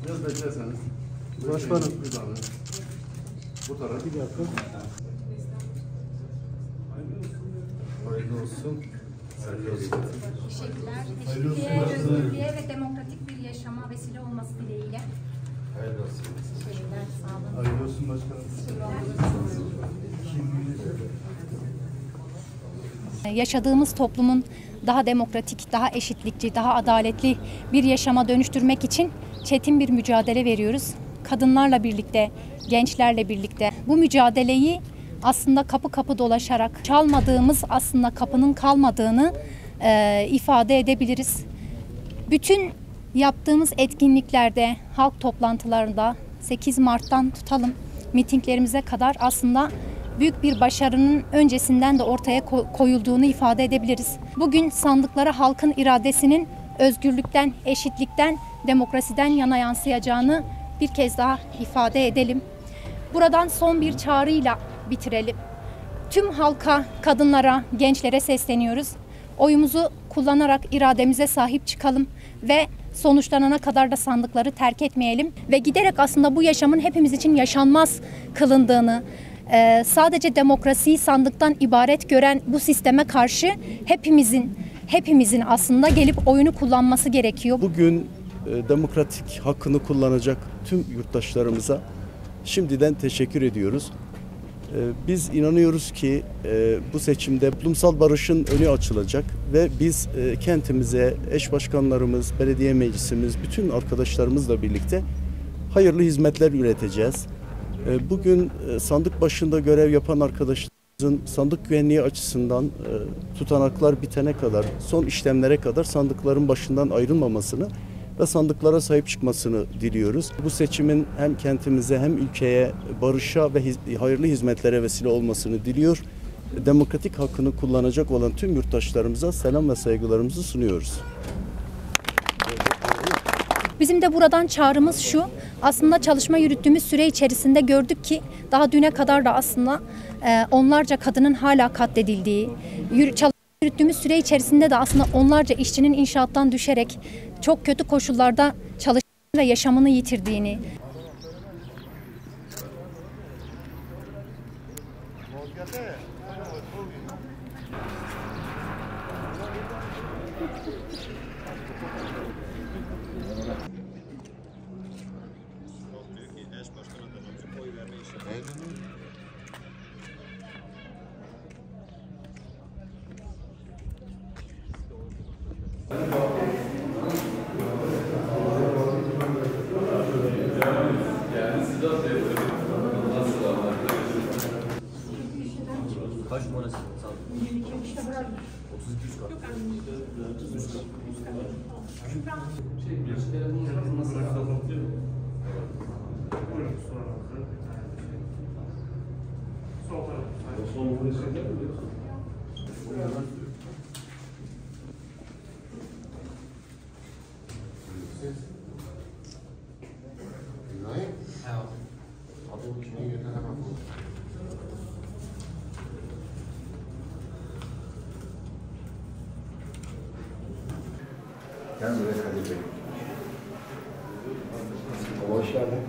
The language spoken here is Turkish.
Biraz beklerseniz. Başkanım. Bu taraf. Bir dakika. Hayırlı olsun. Teşekkürler. Eşitliğe ve demokratik bir yaşama vesile olması dileğiyle. Hayırlı olsun. Teşekkürler. Sağ olun. Hayırlı olsun başkanım. Yaşadığımız toplumun daha demokratik, daha eşitlikçi, daha adaletli bir yaşama dönüştürmek için çetin bir mücadele veriyoruz. Kadınlarla birlikte, gençlerle birlikte bu mücadeleyi aslında kapı kapı dolaşarak çalmadığımız aslında kapının kalmadığını ifade edebiliriz. Bütün yaptığımız etkinliklerde, halk toplantılarında 8 Mart'tan tutalım mitinglerimize kadar aslında büyük bir başarının öncesinden de ortaya koyulduğunu ifade edebiliriz. Bugün sandıklara halkın iradesinin özgürlükten, eşitlikten, demokrasiden yana yansıyacağını bir kez daha ifade edelim. Buradan son bir çağrıyla bitirelim. Tüm halka, kadınlara, gençlere sesleniyoruz. Oyumuzu kullanarak irademize sahip çıkalım ve sonuçlanana kadar da sandıkları terk etmeyelim. Ve giderek aslında bu yaşamın hepimiz için yaşanmaz kılındığını, sadece demokrasiyi sandıktan ibaret gören bu sisteme karşı hepimizin aslında gelip oyunu kullanması gerekiyor. Bugün demokratik hakkını kullanacak tüm yurttaşlarımıza şimdiden teşekkür ediyoruz. Biz inanıyoruz ki bu seçimde toplumsal barışın önü açılacak ve biz kentimize, eş başkanlarımız, belediye meclisimiz, bütün arkadaşlarımızla birlikte hayırlı hizmetler üreteceğiz. Bugün sandık başında görev yapan arkadaşlarımızın sandık güvenliği açısından tutanaklar bitene kadar, son işlemlere kadar sandıkların başından ayrılmamasını ve sandıklara sahip çıkmasını diliyoruz. Bu seçimin hem kentimize hem ülkeye barışa ve hayırlı hizmetlere vesile olmasını diliyor. Demokratik hakkını kullanacak olan tüm yurttaşlarımıza selam ve saygılarımızı sunuyoruz. Bizim de buradan çağrımız şu, aslında çalışma yürüttüğümüz süre içerisinde gördük ki daha düne kadar da aslında onlarca kadının hala katledildiği, yürüttüğümüz süre içerisinde de aslında onlarca işçinin inşaattan düşerek çok kötü koşullarda çalıştığını ve yaşamını yitirdiğini, Kaç numarası? Gel buraya Kadir Bey. Hoş geldin.